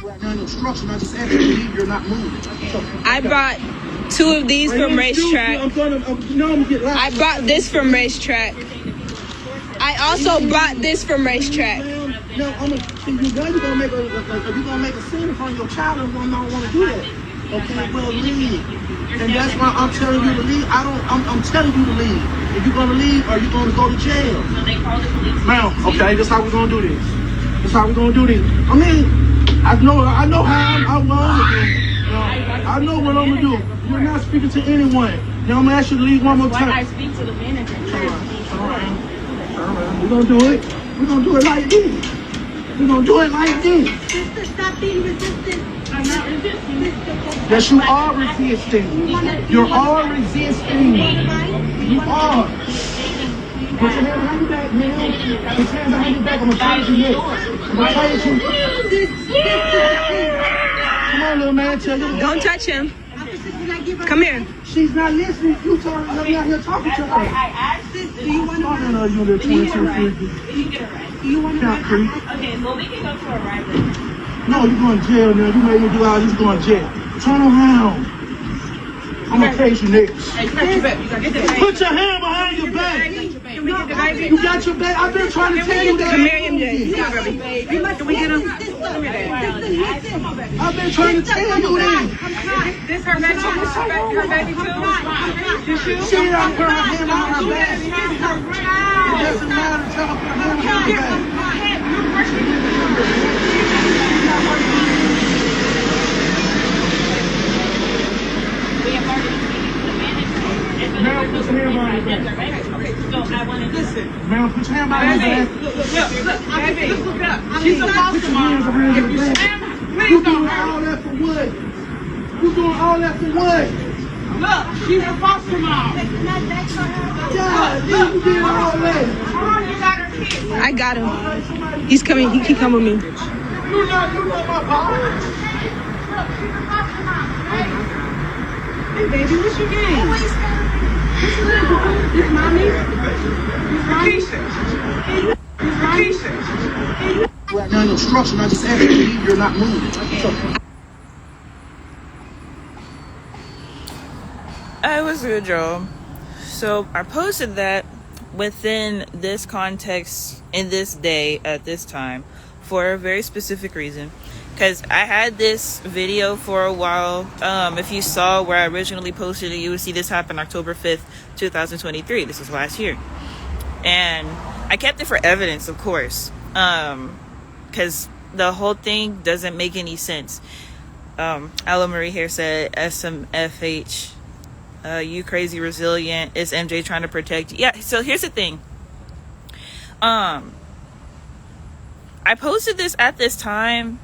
Right now, instruction. I just asked you to leave. You're not moving. So, I brought 2 of these from Racetrack. I brought this from Racetrack. I also brought this from Racetrack. No, I'm gonna see you. Now you're gonna make a scene in front of your child, and I don't want to do that. Okay, well, leave. And that's why I'm telling you to leave. I'm telling you to leave. If you're gonna leave, or you're gonna go to jail. So they call the police. Ma'am, okay, that's how we're gonna do this. That's how we're gonna do this. I mean, I know how I'm gonna do. I know what I'm gonna do. You're not speaking to anyone. Now I'm gonna ask you to leave one more time. I speak to the manager. We're gonna do it. We're gonna do it like this. We're gonna do it like this. Sister, stop being resistant. I'm not resisting. Yes, you are resisting. You're all resisting. You are. Put your hand behind your back, man. Put your hand behind your back. I'm gonna tie you neck. I'm gonna tie you. Come on, little man. Tell you. Don't touch him. Come here. She's not listening. You told her to be out here talking to her. I asked this. Do you want to Talking to her, you little 22 50. You get arrested. Do you want to Count creep. Okay, well, we can go to a rival. No, you're going to jail now. You made me do all this. You're going to jail. Turn around. I'm going to case you next. Hey, put your back. You gotta get the baby. Put your hand behind your back. Can we get the baby? You got your back. I've been trying to tell you that. Come here, MJ. Can we get him? I've been trying to tell you that. This her baby? This her baby too? She don't put her hand on her back. It doesn't matter. Tell her to put her hand on her back. We have already speaking to the manager. Ma'am, put your hand behind your back. So I want to listen. Ma'am, put your hand behind your back. Look it up. She's a foster mom. If you stand, You please doing don't all hurt. that for what? You doing all that for what? Look, she's a foster mom. God, you did all that. You got her kids. I got him. He's coming. He can come with me. You not my power. Hey, baby, what's your name? This mommy? Keisha. Keisha. Right now, instruction. I just asked you to leave. You're not moving. So, I was a good job. So I posted that within this context, in this day, at this time, for a very specific reason. Because I had this video for a while. If you saw where I originally posted it, you would see this happen October 5th, 2023. This was last year. And I kept it for evidence, of course. Because the whole thing doesn't make any sense. Ella Marie here said, SMFH. You crazy resilient. Is MJ trying to protect you? Yeah, so here's the thing. I posted this at this time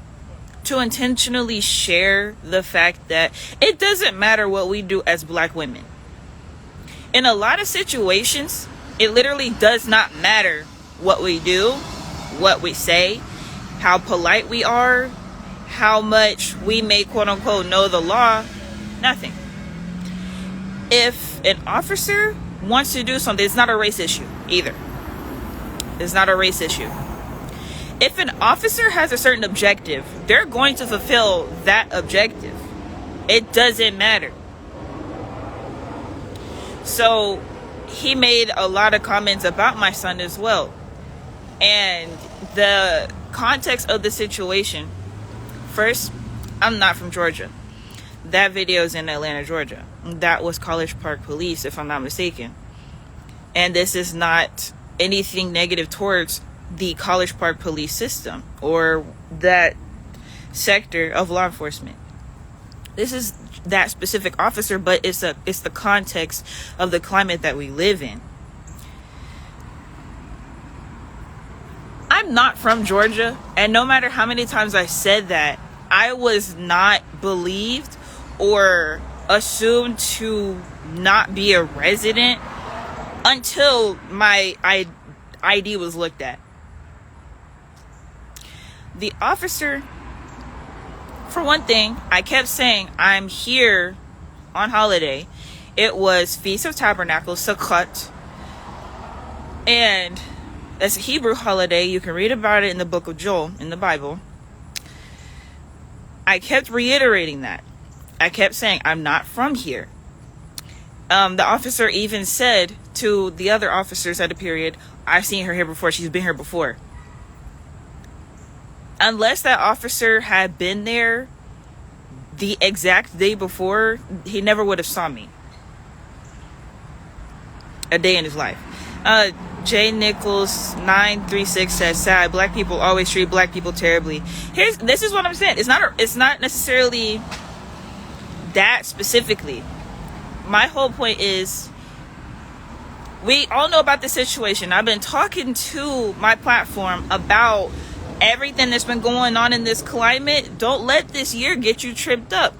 to intentionally share the fact that it doesn't matter what we do as black women. In a lot of situations, it literally does not matter what we do, what we say, how polite we are, how much we may quote unquote know the law. Nothing. If an officer wants to do something, it's not a race issue either. It's not a race issue. If an officer has a certain objective, they're going to fulfill that objective. It doesn't matter. So he made a lot of comments about my son as well. And the context of the situation, first, I'm not from Georgia. That video is in Atlanta, Georgia. That was College Park Police, if I'm not mistaken. And this is not anything negative towards the College Park Police system or that sector of law enforcement. This is that specific officer, but it's the context of the climate that we live in. I'm not from Georgia, and no matter how many times I said that, I was not believed or assumed to not be a resident until my ID was looked at. The officer, for one thing, I kept saying I'm here on holiday. It was Feast of Tabernacles, Sukkot, and it's a Hebrew holiday. You can read about it in the book of Joel in the Bible. I kept reiterating that. I kept saying, I'm not from here. The officer even said to the other officers at the period, I've seen her here before. She's been here before. Unless that officer had been there the exact day before, he never would have saw me a day in his life. J Nichols 936 says, sad, black people always treat black people terribly. This is what I'm saying. It's not necessarily that specifically. My whole point is, we all know about the situation. I've been talking to my platform about everything that's been going on in this climate. Don't let this year get you tripped up.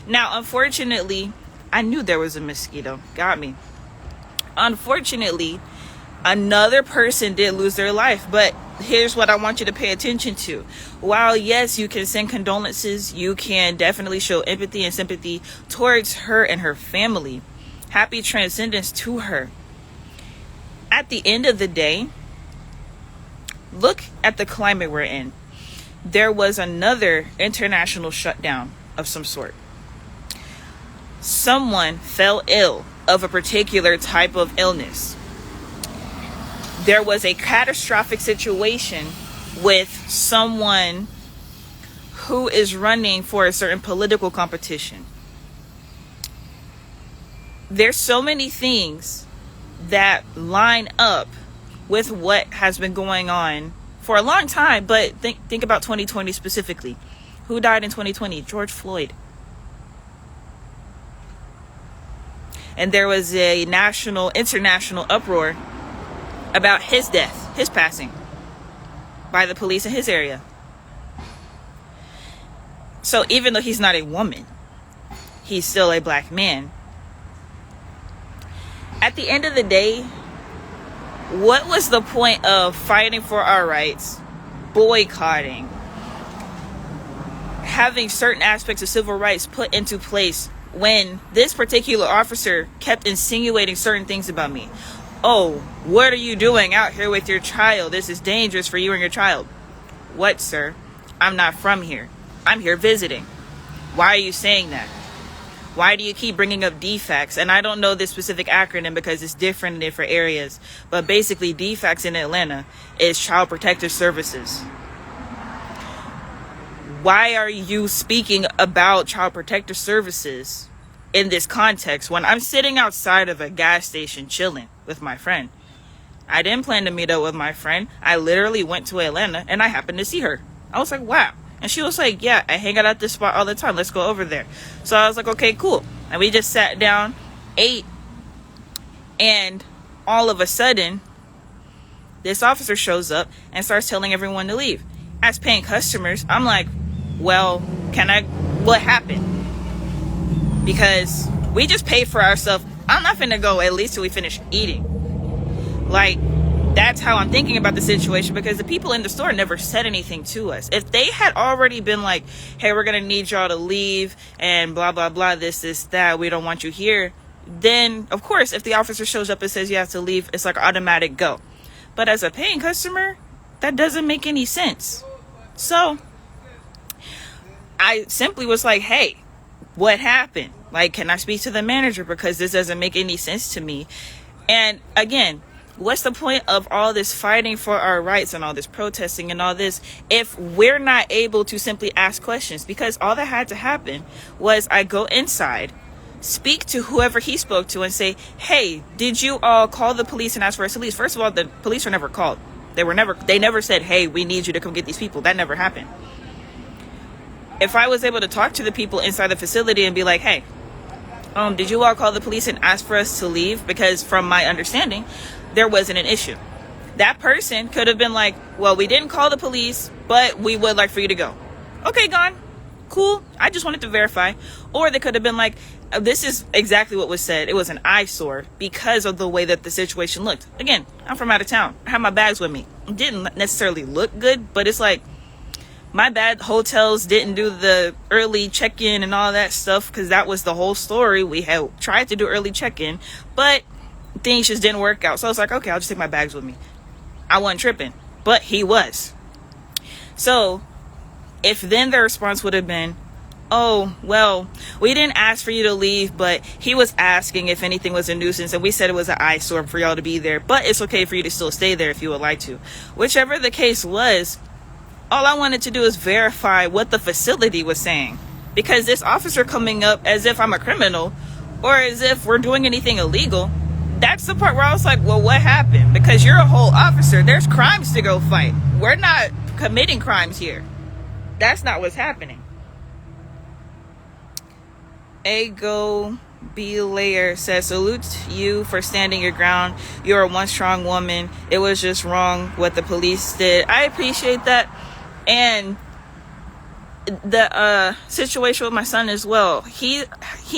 Now, unfortunately, I knew there was a mosquito. Got me. Unfortunately, another person did lose their life. But here's what I want you to pay attention to. While, yes, you can send condolences, you can definitely show empathy and sympathy towards her and her family. Happy transcendence to her. At the end of the day, look at the climate we're in. There was another international shutdown of some sort. Someone fell ill of a particular type of illness. There was a catastrophic situation with someone who is running for a certain political competition. There's so many things that line up with what has been going on for a long time, but think about 2020 specifically. Who died in 2020? George Floyd. And there was a international uproar about his death, his passing by the police in his area. So even though he's not a woman, he's still a black man. At the end of the day, what was the point of fighting for our rights, boycotting, having certain aspects of civil rights put into place when this particular officer kept insinuating certain things about me? Oh, what are you doing out here with your child? This is dangerous for you and your child. What, sir? I'm not from here. I'm here visiting. Why are you saying that? Why do you keep bringing up DFACS? And I don't know this specific acronym because it's different in different areas. But basically, DFACS in Atlanta is Child Protective Services. Why are you speaking about Child Protective Services in this context when I'm sitting outside of a gas station chilling with my friend? I didn't plan to meet up with my friend. I literally went to Atlanta and I happened to see her. I was like, wow. And she was like, yeah, I hang out at this spot all the time. Let's go over there. So I was like, okay, cool. And we just sat down, ate, and all of a sudden, this officer shows up and starts telling everyone to leave. As paying customers, I'm like, well, what happened? Because we just paid for ourselves. I'm not finna go at least till we finish eating. Like, that's how I'm thinking about the situation, because the people in the store never said anything to us. If they had already been like, hey, we're going to need y'all to leave and blah, blah, blah, this, that, we don't want you here, then, of course, if the officer shows up and says you have to leave, it's like automatic go. But as a paying customer, that doesn't make any sense. So I simply was like, hey, what happened? Like, can I speak to the manager? Because this doesn't make any sense to me. And again, what's the point of all this fighting for our rights and all this protesting and all this if we're not able to simply ask questions? Because all that had to happen was I go inside, speak to whoever he spoke to and say, hey, did you all call the police and ask for us to leave? First of all, the police were never called. They never said, hey, we need you to come get these people. That never happened. If I was able to talk to the people inside the facility and be like, hey, did you all call the police and ask for us to leave? Because from my understanding, there wasn't an issue. That person could have been like, well, we didn't call the police, but we would like for you to go. Okay, gone. Cool. I just wanted to verify. Or they could have been like, this is exactly what was said. It was an eyesore because of the way that the situation looked. Again, I'm from out of town. I have my bags with me. It didn't necessarily look good, but it's like, my bad, hotels didn't do the early check-in and all that stuff, because that was the whole story. We had tried to do early check-in, but things just didn't work out. So I was like, okay, I'll just take my bags with me. I wasn't tripping, but he was. So if then the response would have been, oh, well, we didn't ask for you to leave, but he was asking if anything was a nuisance, and we said it was an eyesore for y'all to be there, but it's okay for you to still stay there if you would like to. Whichever the case was, all I wanted to do is verify what the facility was saying, because this officer coming up as if I'm a criminal or as if we're doing anything illegal, that's the part where I was like, well, what happened? Because you're a whole officer. There's crimes to go fight. We're not committing crimes here. That's not what's happening. Ago B. Layer says, salute you for standing your ground. You're one strong woman. It was just wrong what the police did. I appreciate that. And the situation with my son as well. He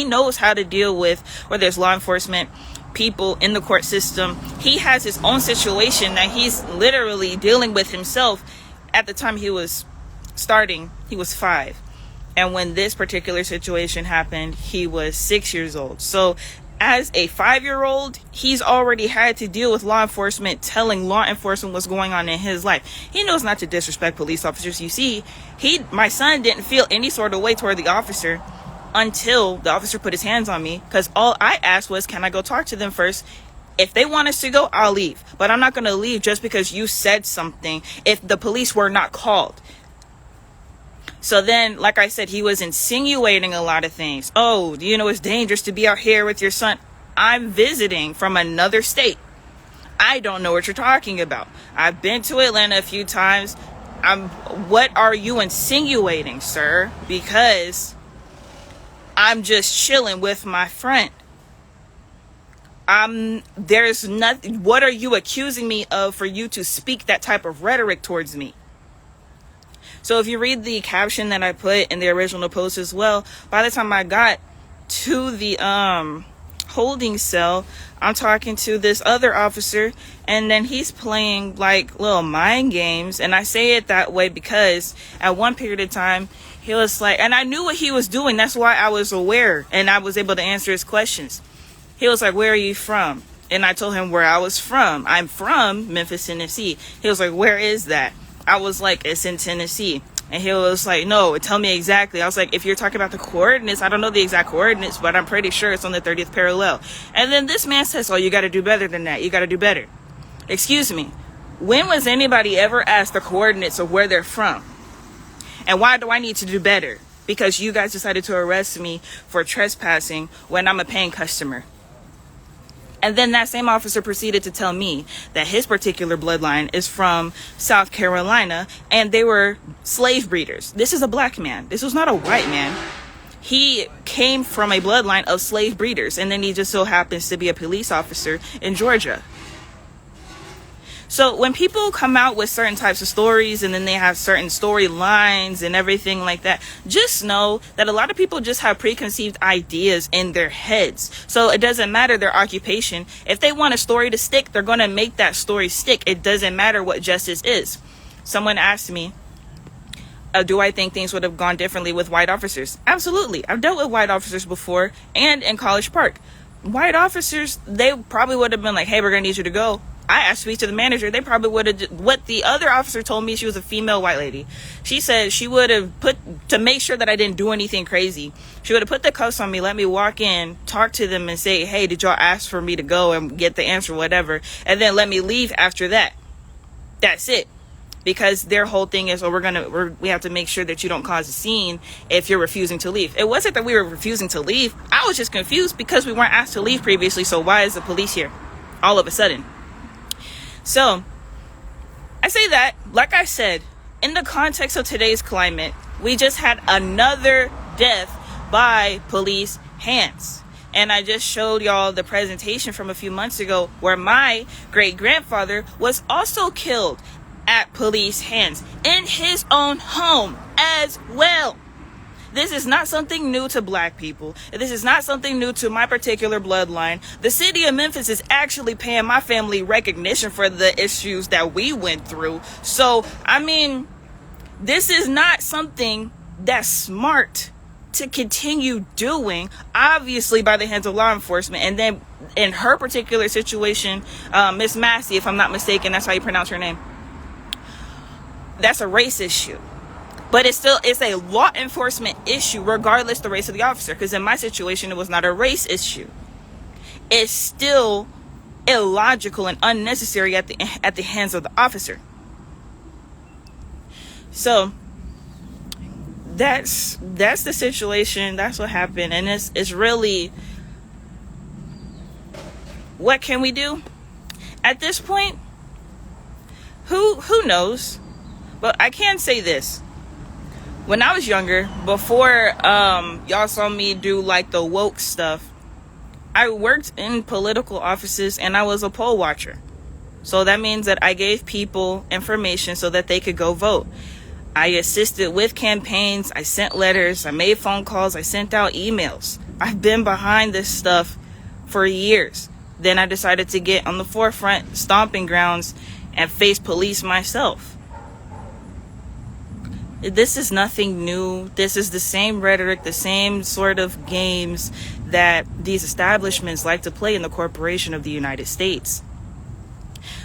knows how to deal with whether it's law enforcement, people in the court system. He has his own situation that he's literally dealing with himself. At the time he was starting, he was 5. And when this particular situation happened, he was 6 years old. So as a 5-year-old, he's already had to deal with law enforcement telling law enforcement what's going on in his life. He knows not to disrespect police officers. You see, my son didn't feel any sort of way toward the officer until the officer put his hands on me, because all I asked was, can I go talk to them first? If they want us to go, I'll leave. But I'm not going to leave just because you said something if the police were not called. So then, like I said, he was insinuating a lot of things. Oh, you know, it's dangerous to be out here with your son. I'm visiting from another state. I don't know what you're talking about. I've been to Atlanta a few times. What are you insinuating, sir? Because I'm just chilling with my friend. There's nothing. What are you accusing me of for you to speak that type of rhetoric towards me? So if you read the caption that I put in the original post as well, by the time I got to the holding cell, I'm talking to this other officer, and then he's playing like little mind games. And I say it that way because at one period of time, he was like, and I knew what he was doing. That's why I was aware and I was able to answer his questions. He was like, where are you from? And I told him where I was from. I'm from Memphis, Tennessee. He was like, where is that? I was like, it's in Tennessee. And he was like, no, tell me exactly. I was like, if you're talking about the coordinates, I don't know the exact coordinates, but I'm pretty sure it's on the 30th parallel. And then this man says, oh, you got to do better than that. You got to do better. Excuse me. When was anybody ever asked the coordinates of where they're from? And why do I need to do better? Because you guys decided to arrest me for trespassing when I'm a paying customer. And then that same officer proceeded to tell me that his particular bloodline is from South Carolina and they were slave breeders. This is a black man. This was not a white man. He came from a bloodline of slave breeders, and then he just so happens to be a police officer in Georgia. So when people come out with certain types of stories and then they have certain storylines and everything like that, just know that a lot of people just have preconceived ideas in their heads. So it doesn't matter their occupation. If they want a story to stick, they're going to make that story stick. It doesn't matter what justice is. Someone asked me, do I think things would have gone differently with white officers? Absolutely. I've dealt with white officers before and in College Park. White officers, they probably would have been like, hey, we're going to need you to go. I asked to speak to the manager. They probably would have, what the other officer told me, she was a female white lady. She said she would have put, to make sure that I didn't do anything crazy, she would have put the cuffs on me, let me walk in, talk to them and say, hey, did y'all ask for me to go, and get the answer, whatever, and then let me leave after that. That's it. Because their whole thing is, oh, we have to make sure that you don't cause a scene if you're refusing to leave. It wasn't that we were refusing to leave. I was just confused because we weren't asked to leave previously. So why is the police here all of a sudden? So I say that, like I said, in the context of today's climate, we just had another death by police hands. And I just showed y'all the presentation from a few months ago where my great-grandfather was also killed at police hands in his own home as well. This is not something new to black people. This is not something new to my particular bloodline. The city of Memphis is actually paying my family recognition for the issues that we went through. So, I mean, this is not something that's smart to continue doing, obviously by the hands of law enforcement. And then in her particular situation, Miss Massey, if I'm not mistaken, that's how you pronounce her name. That's a race issue. But it's a law enforcement issue regardless the race of the officer, because in my situation it was not a race issue. It's still illogical and unnecessary at the hands of the officer. So that's the situation. That's what happened. And it's really, what can we do at this point? Who knows? But I can say this. When I was younger, before y'all saw me do like the woke stuff, I worked in political offices and I was a poll watcher. So that means that I gave people information so that they could go vote. I assisted with campaigns, I sent letters, I made phone calls, I sent out emails. I've been behind this stuff for years. Then I decided to get on the forefront, stomping grounds, and face police myself. This is nothing new. This is the same rhetoric, the same sort of games that these establishments like to play in the corporation of the United States.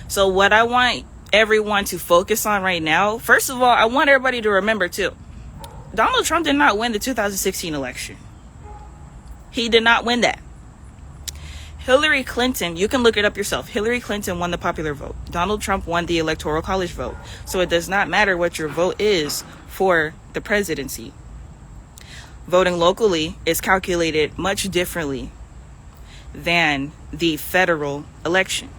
So what I want everyone to focus on right now, first of all, I want everybody to remember too, Donald Trump did not win the 2016 election. He did not win that. Hillary Clinton, you can look it up yourself. Hillary Clinton won the popular vote. Donald Trump won the electoral college vote. So it does not matter what your vote is for the presidency. Voting locally is calculated much differently than the federal election.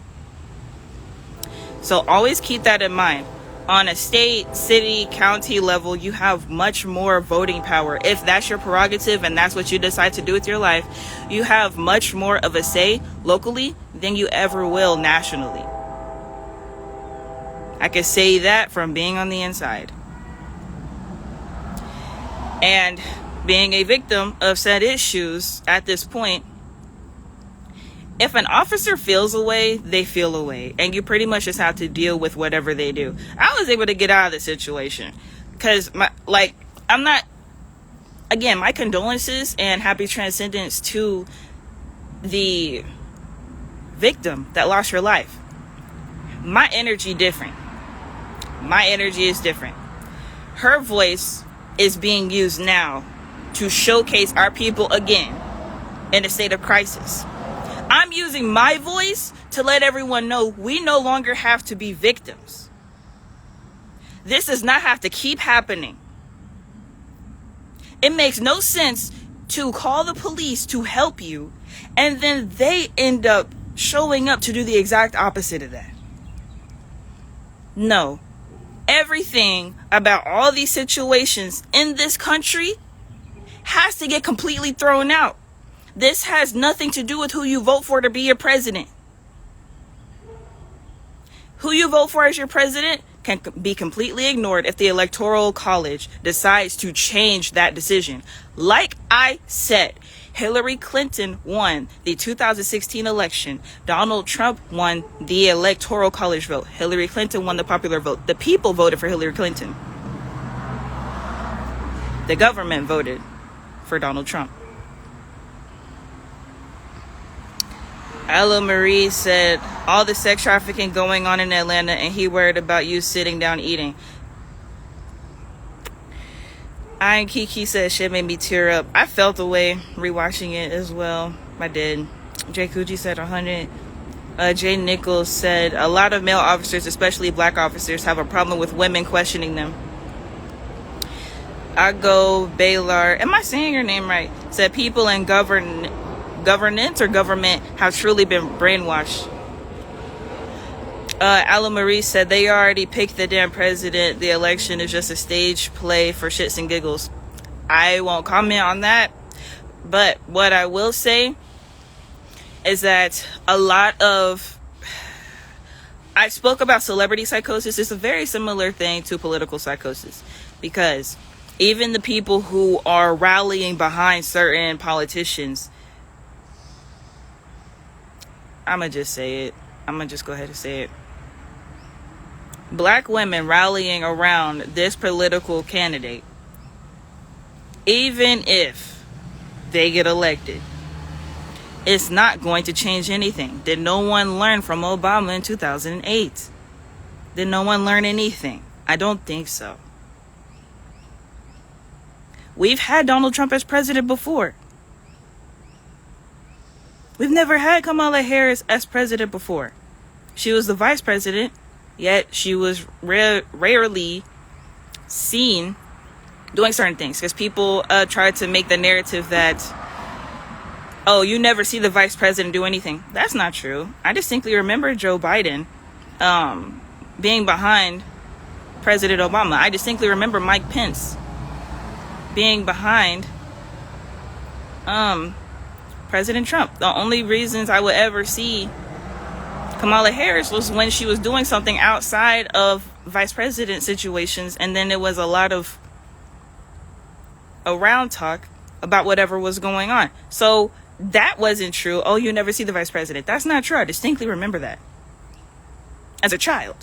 So always keep that in mind. On a state, city, county level, you have much more voting power. If that's your prerogative and that's what you decide to do with your life, you have much more of a say locally than you ever will nationally. I can say that from being on the inside. And being a victim of said issues at this point, if an officer feels away, they feel away. And you pretty much just have to deal with whatever they do. I was able to get out of the situation. Because, my condolences and happy transcendence to the victim that lost her life. My energy different. My energy is different. Her voice is being used now to showcase our people again in a state of crisis. I'm using my voice to let everyone know we no longer have to be victims. This does not have to keep happening. It makes no sense to call the police to help you and then they end up showing up to do the exact opposite of that. No. Everything about all these situations in this country has to get completely thrown out. This has nothing to do with who you vote for to be your president. Who you vote for as your president can be completely ignored if the Electoral College decides to change that decision. Like I said, Hillary Clinton won the 2016 election. Donald Trump won the Electoral College vote. Hillary Clinton won the popular vote. The people voted for Hillary Clinton. The government voted for Donald Trump. Ella Marie said, all the sex trafficking going on in Atlanta and he worried about you sitting down eating. Iron Kiki said, shit made me tear up. I felt the way rewatching it as well. I did. Jay Kuji said 100. Jay Nichols said, a lot of male officers, especially black officers, have a problem with women questioning them. Ago Baylor, am I saying your name right? Said people in governance or government have truly been brainwashed. Ala Marie said they already picked the damn president. The election is just a stage play for shits and giggles. I won't comment on that. But what I will say is that I spoke about celebrity psychosis. It's a very similar thing to political psychosis. Because even the people who are rallying behind certain politicians, I'm going to just say it. I'm going to just go ahead and say it. Black women rallying around this political candidate, even if they get elected, it's not going to change anything. Did no one learn from Obama in 2008? Did no one learn anything? I don't think so. We've had Donald Trump as president before. We've never had Kamala Harris as president before. She was the vice president, yet she was rarely seen doing certain things, because people tried to make the narrative that, oh, you never see the vice president do anything. That's not true. I distinctly remember Joe Biden being behind President Obama. I distinctly remember Mike Pence being behind President Trump. The only reasons I would ever see Kamala Harris was when she was doing something outside of vice president situations, and then it was a lot of around talk about whatever was going on. So that wasn't true. Oh, you never see the vice president. That's not true. I distinctly remember that as a child.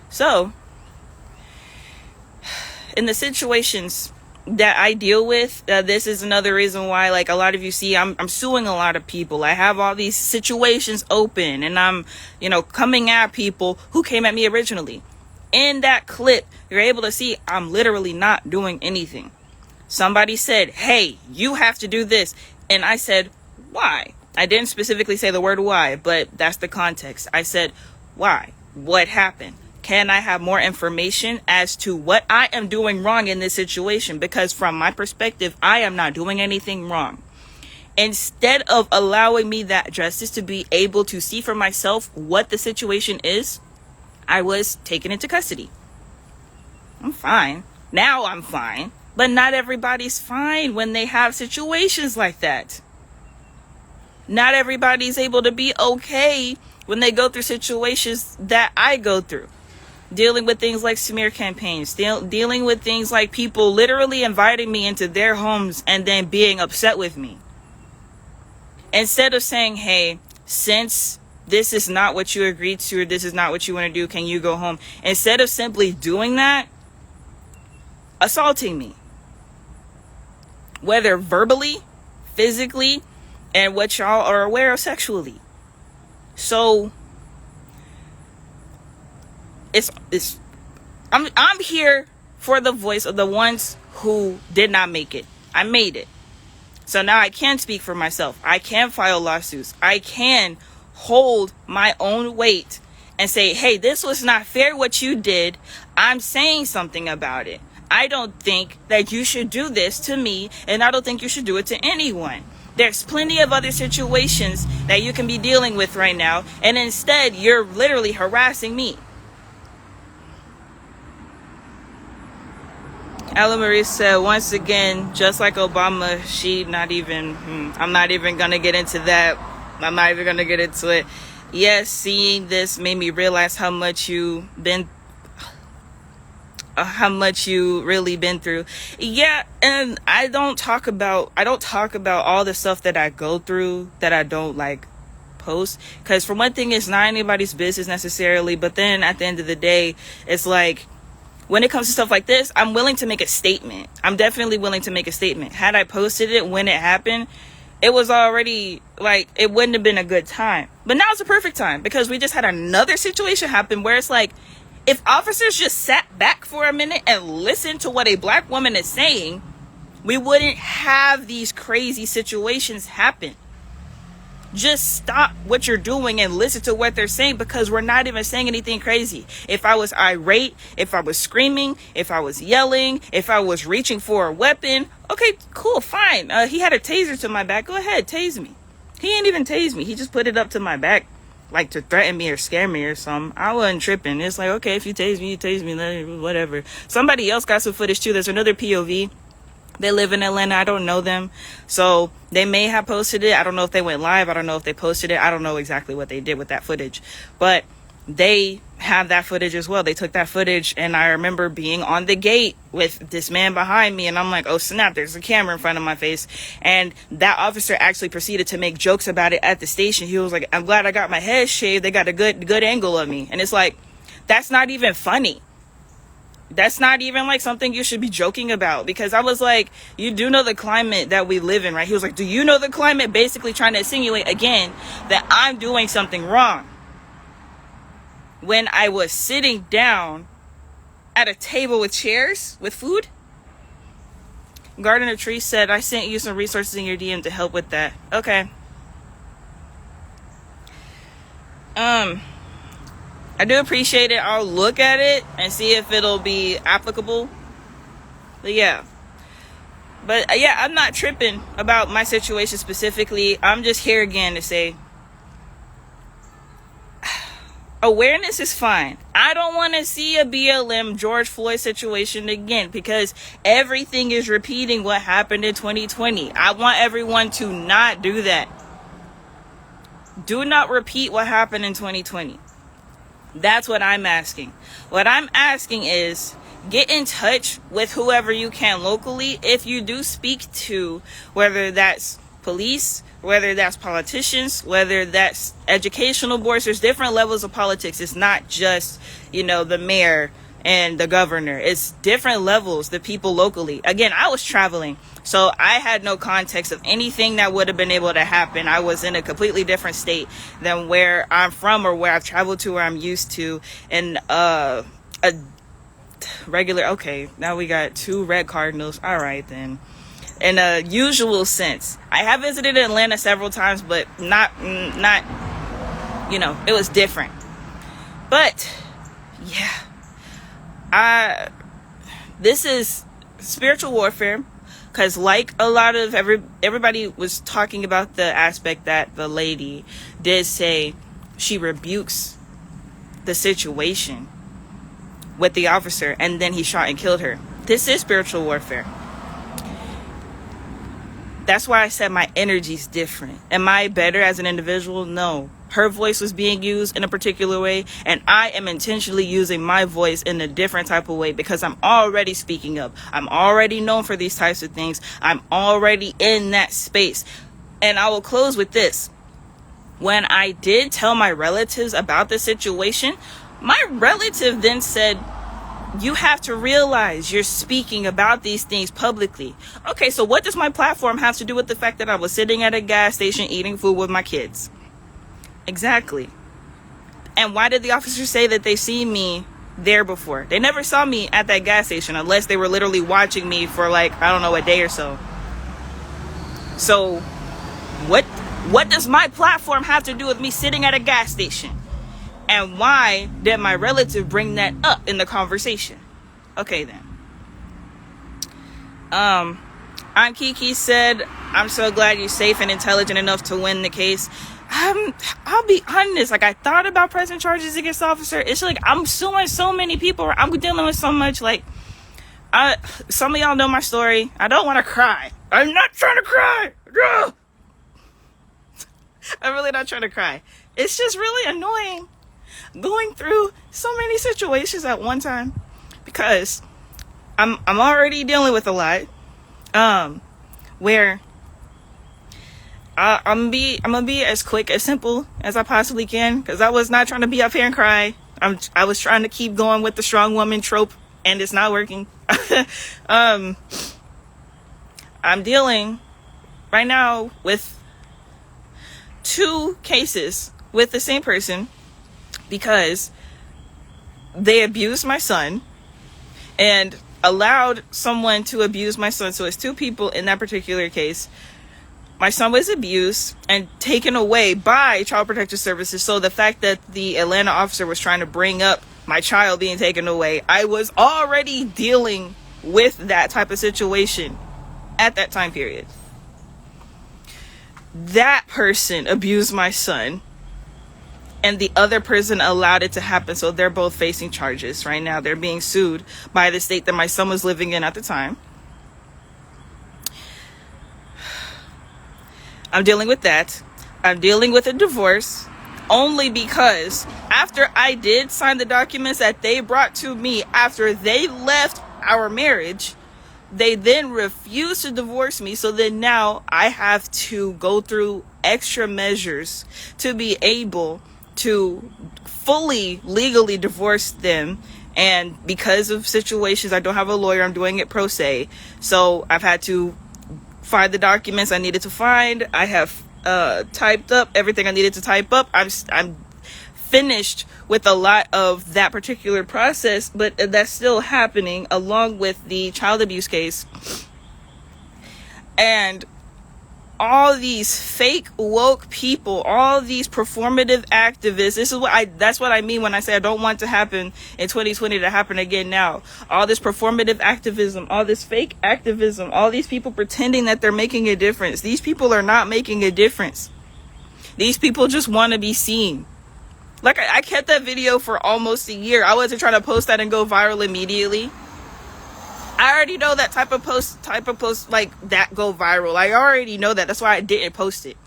So in the situations that I deal with, this is another reason why, like, a lot of you see I'm suing a lot of people. I have all these situations open, and I'm, coming at people who came at me originally. In that clip, you're able to see I'm literally not doing anything. Somebody said, hey, you have to do this. And I said, why? I didn't specifically say the word why, but that's the context. I said, why? What happened? Can I have more information as to what I am doing wrong in this situation? Because from my perspective, I am not doing anything wrong. Instead of allowing me that justice to be able to see for myself what the situation is, I was taken into custody. I'm fine. Now I'm fine. But not everybody's fine when they have situations like that. Not everybody's able to be okay when they go through situations that I go through. Dealing with things like smear campaigns, dealing with things like people literally inviting me into their homes and then being upset with me. Instead of saying, hey, since this is not what you agreed to, or this is not what you want to do, can you go home? Instead of simply doing that, assaulting me. Whether verbally, physically, and what y'all are aware of sexually. So I'm here for the voice of the ones who did not make it. I made it. So now I can speak for myself. I can file lawsuits. I can hold my own weight and say, hey, this was not fair what you did. I'm saying something about it. I don't think that you should do this to me, and I don't think you should do it to anyone. There's plenty of other situations that you can be dealing with right now, and instead you're literally harassing me. Ella Marie said, once again, just like Obama, I'm not even going to get into that. I'm not even going to get into it. Yes, seeing this made me realize how much you really been through. Yeah, and I don't talk about all the stuff that I go through that I don't like post, because for one thing, it's not anybody's business necessarily, but then at the end of the day, it's like, when it comes to stuff like this, I'm willing to make a statement. I'm definitely willing to make a statement. Had I posted it when it happened, it was already, like, it wouldn't have been a good time. But now it's a perfect time, because we just had another situation happen where it's like, if officers just sat back for a minute and listened to what a black woman is saying, we wouldn't have these crazy situations happen. Just stop what you're doing and listen to what they're saying, because we're not even saying anything crazy. If I was irate, if I was screaming, if I was yelling, if I was reaching for a weapon, okay, cool, fine. He had a taser to my back. Go ahead, tase me. He ain't even tase me. He just put it up to my back, like to threaten me or scare me or something. I wasn't tripping. It's like, okay, if you tase me, whatever. Somebody else got some footage too. There's another POV. They live in Atlanta. I don't know them. So they may have posted it. I don't know if they went live. I don't know if they posted it. I don't know exactly what they did with that footage. But they have that footage as well. They took that footage, and I remember being on the gate with this man behind me, and I'm like, oh snap, there's a camera in front of my face. And that officer actually proceeded to make jokes about it at the station. He was like, I'm glad I got my head shaved. They got a good angle of me. And it's like, that's not even funny. That's not even like something you should be joking about, because I was like, you do know the climate that we live in, right? He was like, do you know the climate? Basically trying to insinuate again that I'm doing something wrong, when I was sitting down at a table with chairs with food. Gardener Tree said, I sent you some resources in your DM to help with that. Okay. I do appreciate it. I'll look at it and see if it'll be applicable. But yeah. But yeah, I'm not tripping about my situation specifically. I'm just here again to say awareness is fine. I don't want to see a BLM George Floyd situation again, because everything is repeating what happened in 2020. I want everyone to not do that. Do not repeat what happened in 2020. That's what I'm asking. What I'm asking is get in touch with whoever you can locally. If you do speak to, whether that's police, whether that's politicians, whether that's educational boards, there's different levels of politics. It's not just, the mayor and the governor. It's different levels, the people locally. Again, I was traveling, so I had no context of anything that would have been able to happen. I was in a completely different state than where I'm from or where I've traveled to, where I'm used to. And a regular, okay, now we got 2 red cardinals. All right, then. In a usual sense, I have visited Atlanta several times, but not, it was different. But yeah, this is spiritual warfare, because like a lot of everybody was talking about the aspect that the lady did say she rebukes the situation with the officer, and then he shot and killed her. This is spiritual warfare. That's why I said my energy's different. Am I better as an individual? No. Her voice was being used in a particular way, and I am intentionally using my voice in a different type of way, because I'm already speaking up. I'm already known for these types of things. I'm already in that space. And I will close with this. When I did tell my relatives about the situation, my relative then said, you have to realize you're speaking about these things publicly. Okay, so what does my platform have to do with the fact that I was sitting at a gas station eating food with my kids? Exactly. And why did the officers say that they seen me there before? They never saw me at that gas station unless they were literally watching me for a day or so. So what does my platform have to do with me sitting at a gas station? And why did my relative bring that up in the conversation? Okay, then. Aunt Kiki said, I'm so glad you're safe and intelligent enough to win the case. I'll be honest. I thought about pressing charges against the officer. It's I'm suing so many people. I'm dealing with so much. Some of y'all know my story. I don't want to cry. I'm not trying to cry. I'm really not trying to cry. It's just really annoying going through so many situations at one time, because I'm already dealing with a lot, where I'm gonna be as quick, as simple as I possibly can, because I was not trying to be up here and cry. I was trying to keep going with the strong woman trope, and it's not working. I'm dealing right now with 2 cases with the same person, because they abused my son and allowed someone to abuse my son. So it's 2 people in that particular case. My son was abused and taken away by Child Protective Services. So the fact that the Atlanta officer was trying to bring up my child being taken away, I was already dealing with that type of situation at that time period. That person abused my son, and the other person allowed it to happen. So they're both facing charges right now. They're being sued by the state that my son was living in at the time. I'm dealing with that. I'm dealing with a divorce, only because after I did sign the documents that they brought to me after they left our marriage, they then refused to divorce me. So then now I have to go through extra measures to be able to fully legally divorce them. And because of situations, I don't have a lawyer. I'm doing it pro se. So I've had to find the documents I needed to find. I have typed up everything I needed to type up. I'm finished with a lot of that particular process, but that's still happening, along with the child abuse case. And all these fake woke people, all these performative activists, that's what I mean when I say I don't want to happen in 2020 to happen again now. All this performative activism, all this fake activism, all these people pretending that they're making a difference. These people are not making a difference. These people just want to be seen. Like, I kept that video for almost a year. I wasn't trying to post that and go viral immediately. I already know that type of post like that go viral. I already know that. That's why I didn't post it.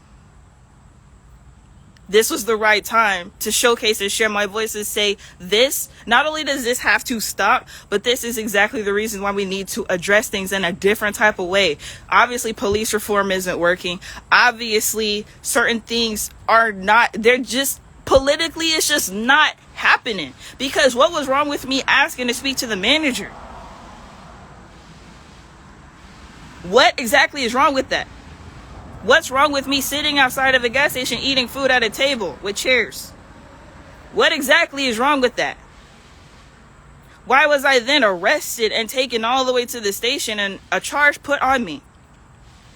This was the right time to showcase and share my voice and say this. Not only does this have to stop, but this is exactly the reason why we need to address things in a different type of way. Obviously, police reform isn't working. Obviously, certain things are not, they're just politically, it's just not happening. Because what was wrong with me asking to speak to the manager? What exactly is wrong with that? What's wrong with me sitting outside of a gas station eating food at a table with chairs? What exactly is wrong with that? Why was I then arrested and taken all the way to the station and a charge put on me?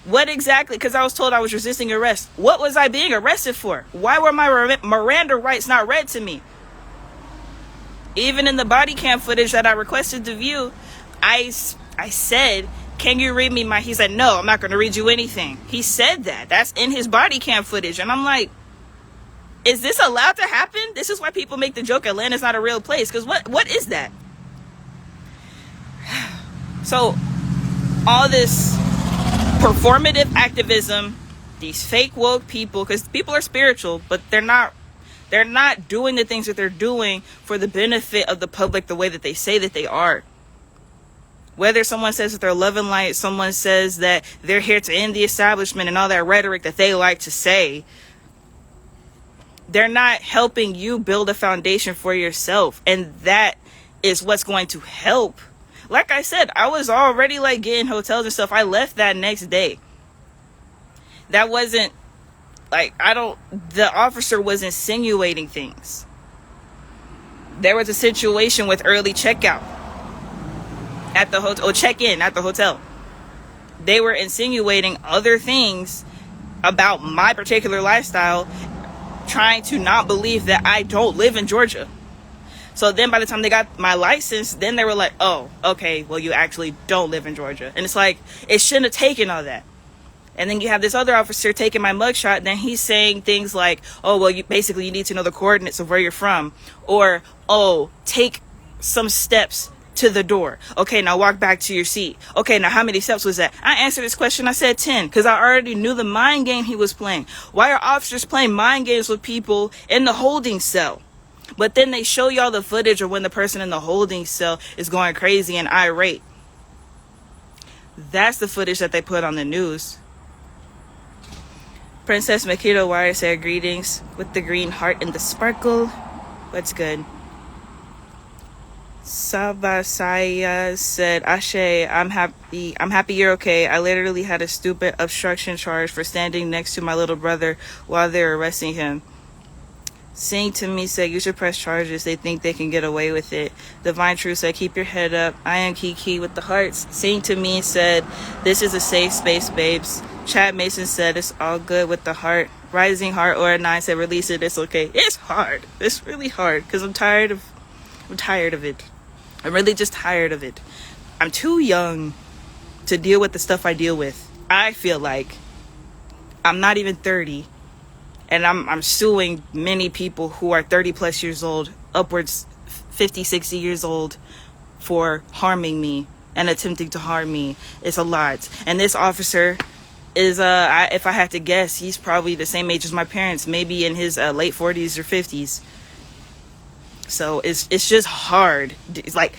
What exactly? Because I was told I was resisting arrest. What was I being arrested for? Why were my Miranda rights not read to me? Even in the body cam footage that I requested to view, I said, can you read me he said, no, I'm not going to read you anything. He said that. That's in his body cam footage. And I'm like, is this allowed to happen? This is why people make the joke Atlanta's not a real place. Because what is that? So, all this performative activism, these fake woke people, because people are spiritual, but they're not doing the things that they're doing for the benefit of the public the way that they say that they are. Whether someone says that they're love and light, someone says that they're here to end the establishment and all that rhetoric that they like to say, they're not helping you build a foundation for yourself. And that is what's going to help. Like I said, I was already like getting hotels and stuff. I left that next day. That wasn't like, the officer was insinuating things. There was a situation with early checkout at the hotel, or check-in at the hotel. They were insinuating other things about my particular lifestyle, trying to not believe that I don't live in Georgia. So then by the time they got my license, then they were like, oh, okay, well, you actually don't live in Georgia. And it's like, it shouldn't have taken all that. And then you have this other officer taking my mugshot. Then he's saying things like, oh, well, you need to know the coordinates of where you're from. Or, oh, take some steps to the door. Okay, now walk back to your seat. Okay, now how many steps was that? I answered this question. I said 10, because I already knew the mind game he was playing. Why are officers playing mind games with people in the holding cell? But then they show y'all the footage of when the person in the holding cell is going crazy and irate. That's the footage that they put on the news. Princess Makito Wire said, greetings with the green heart and the sparkle. What's good? Sabasaya said, Ashe, I'm happy you're okay. I literally had a stupid obstruction charge for standing next to my little brother while they're arresting him. Sing to me said, you should press charges. They think they can get away with it. Divine Truth said, keep your head up. I am Kiki with the hearts. Sing to me said, this is a safe space, babes. Chad Mason said, it's all good with the heart. Rising Heart or 9 said, release it. It's okay. It's hard. It's really hard because I'm tired of it. I'm really just tired of it. I'm too young to deal with the stuff I deal with. I feel like I'm not even 30. And I'm suing many people who are 30 plus years old, upwards 50, 60 years old, for harming me and attempting to harm me. It's a lot. And this officer is, if I had to guess, he's probably the same age as my parents, maybe in his late 40s or 50s. So it's just hard. It's like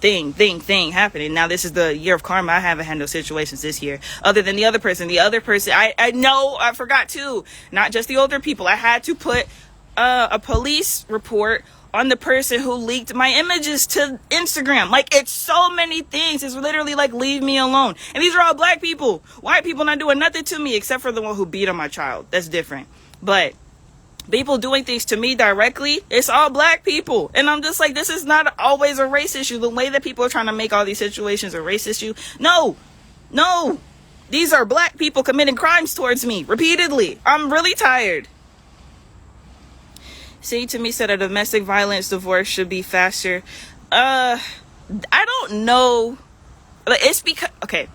thing happening. Now this is the year of karma. I haven't handled situations this year. Other than the other person, I know I forgot too. Not just the older people. I had to put a police report on the person who leaked my images to Instagram. Like, it's so many things. It's literally like, leave me alone. And these are all black people. White people not doing nothing to me except for the one who beat on my child. That's different. But people doing things to me directly, it's all black people. And I'm just like, this is not always a race issue. The way that people are trying to make all these situations a race issue. No. These are black people committing crimes towards me repeatedly. I'm really tired. See, to me, said a domestic violence divorce should be faster. I don't know. But it's because, okay.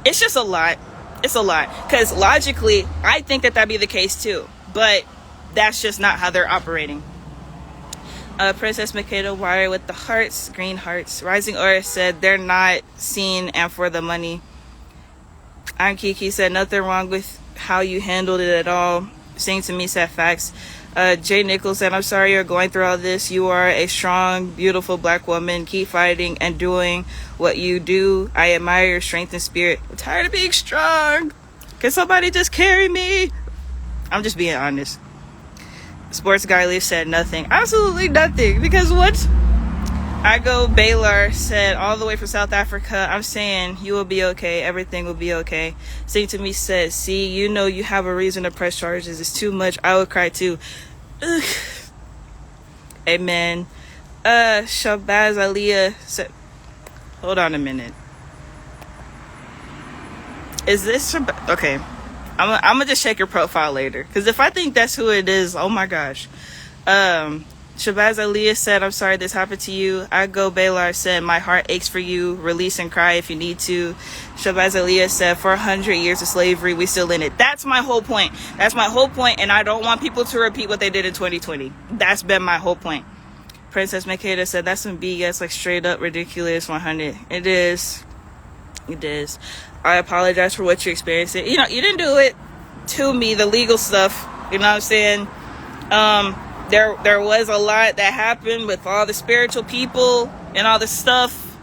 It's just a lot. It's a lot. Because logically, I think that that'd be the case too. But that's just not how they're operating. Princess Makeda Wire with the hearts, green hearts. Rising Aura said they're not seen and for the money. I'm Kiki said nothing wrong with how you handled it at all. Sing to me said facts. Jay Nichols said, I'm sorry you're going through all this. You are a strong, beautiful black woman. Keep fighting and doing what you do. I admire your strength and spirit. I'm tired of being strong. Can somebody just carry me? I'm just being honest. Sports Guy Leaf said nothing. Absolutely nothing. Because what? I go Baylor said all the way from South Africa. I'm saying you will be okay. Everything will be okay. Sing to me said, see, you know you have a reason to press charges. It's too much. I would cry too. Ugh. Amen. Shabazz Aliyah said, hold on a minute. Is this Shabazz? Okay. I'm gonna just check your profile later. Because if I think that's who it is, oh my gosh. Shabazz Aliyah said, I'm sorry this happened to you. I go Baylor said, my heart aches for you. Release and cry if you need to. Shabazz Aliyah said, for 100 years of slavery, we still in it. That's my whole point. That's my whole point, and I don't want people to repeat what they did in 2020. That's been my whole point. Princess Makeda said, that's some BS, like straight up ridiculous 100. It is. It is. I apologize for what you're experiencing. You know, you didn't do it to me, the legal stuff. You know what I'm saying? There was a lot that happened with all the spiritual people and all the stuff,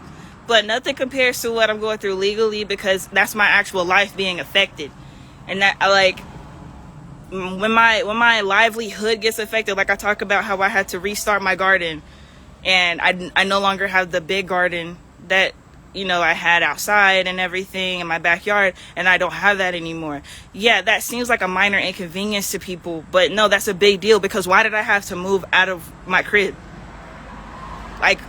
but nothing compares to what I'm going through legally, because that's my actual life being affected. And that, like, when my livelihood gets affected, like I talk about how I had to restart my garden, and I no longer have the big garden that, you know, I had outside and everything in my backyard, and I don't have that anymore. Yeah, that seems like a minor inconvenience to people, but no, that's a big deal, because why did I have to move out of my crib? Like,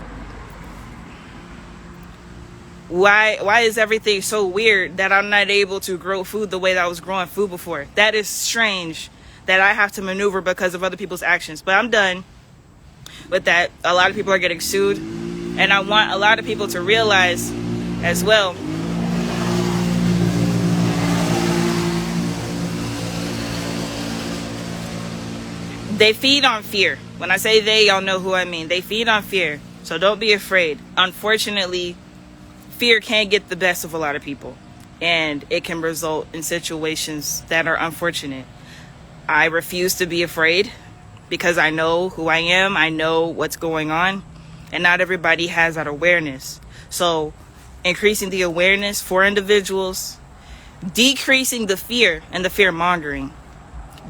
why is everything so weird that I'm not able to grow food the way that I was growing food before? That is strange that I have to maneuver because of other people's actions. But I'm done with that. A lot of people are getting sued, and I want a lot of people to realize as well, they feed on fear. When I say they, y'all know who I mean. They feed on fear. So don't be afraid. Unfortunately, fear can get the best of a lot of people, and it can result in situations that are unfortunate. I refuse to be afraid, because I know who I am. I know what's going on, and not everybody has that awareness. So increasing the awareness for individuals, decreasing the fear and the fear mongering,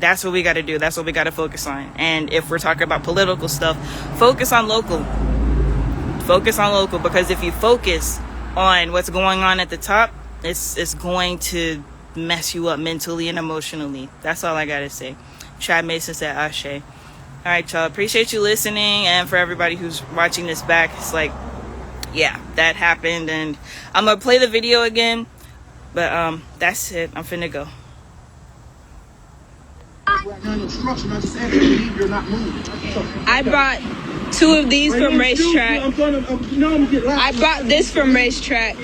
that's what we got to do. That's what we got to focus on. And if we're talking about political stuff, focus on local. Focus on local, because if you focus on what's going on at the top, it's going to mess you up mentally and emotionally. That's all I gotta say. Chad Mason said Ashe. All right, y'all, appreciate you listening, and for everybody who's watching this back, it's like, yeah, that happened, and I'm gonna play the video again, but that's it. I'm finna go. I brought 2 of these from Racetrack. I brought this from Racetrack.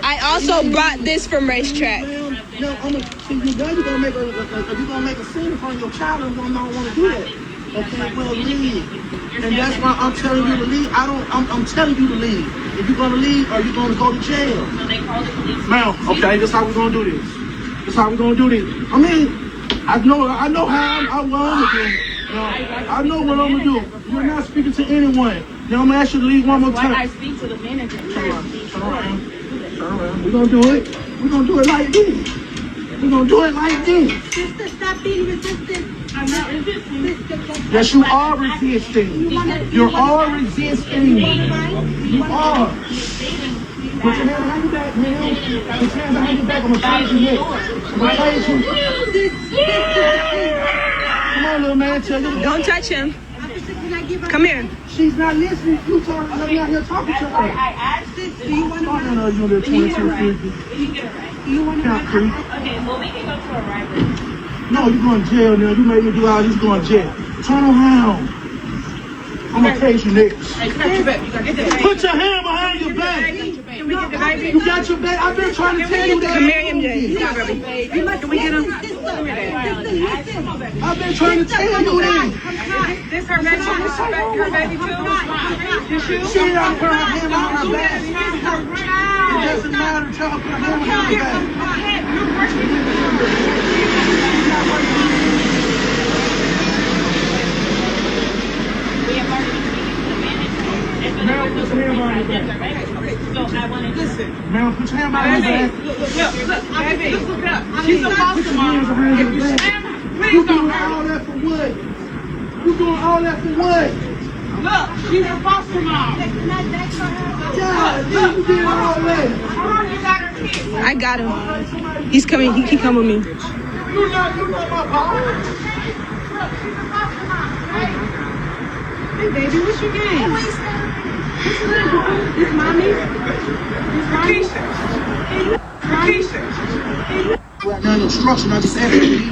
I also brought this from Racetrack. No, you're gonna make a scene in front of your child, and don't want to do that. Okay, well, leave. And that's why I'm telling you to leave. I'm telling you to leave. If you're gonna leave, or you're gonna go to jail. So they called the police. Ma'am, okay, that's how we're gonna do this. That's how we're gonna do this. I mean, I know how I'm gonna do. I know what I'm gonna do. You're not speaking to anyone. Now I'm gonna ask you to leave one more time. Why I speak to the manager? Turn around. We're gonna do it. We're gonna do it like this. We're gonna do it like this. Sister, stop being resistant. I'm not resisting. Yes, you are resisting. You're all resisting. You are. Put your hand behind your back, man. Put your hand behind your back. I'm gonna fight you next. I'm gonna fight you. Come on, little man. Tell you. Don't touch him. I Can I give her? Come here. She's not listening. You talking to me out here talking to That's why her. I asked this. Do you want to I don't know you live 2250. You can get it right. You want Count creep. Okay, well, we can go to a rival. No, you going to jail now. You made me do all this, going to jail. Turn around. I'm going to case you next. Hey, you got your back. You got your back. Put your hand behind your back. Can we get the baby? You got your back. I've been trying to tell you that. Come here, MJ. Can we get him? I've been trying to tell you that. This her baby. Her baby too. She ain't got to put her hand behind her back. It doesn't matter. Tell her to put her hand behind her back. We have already been speaking to the manager. And so there was no complaint against her baby. So I wanted to listen. Ma'am, put your hand behind her back. Baby, look it up. She's a foster mom. If you slam her, You please don't doing hurt all her. that for what? You doing all that for what? Look, she's a foster mom. God, you did all that. You got her kids. I got him. He's coming. He come with me. You not my power. Hey, baby, what's your name? This mommy? Keisha. Keisha. Right now, instruction, I just asked you.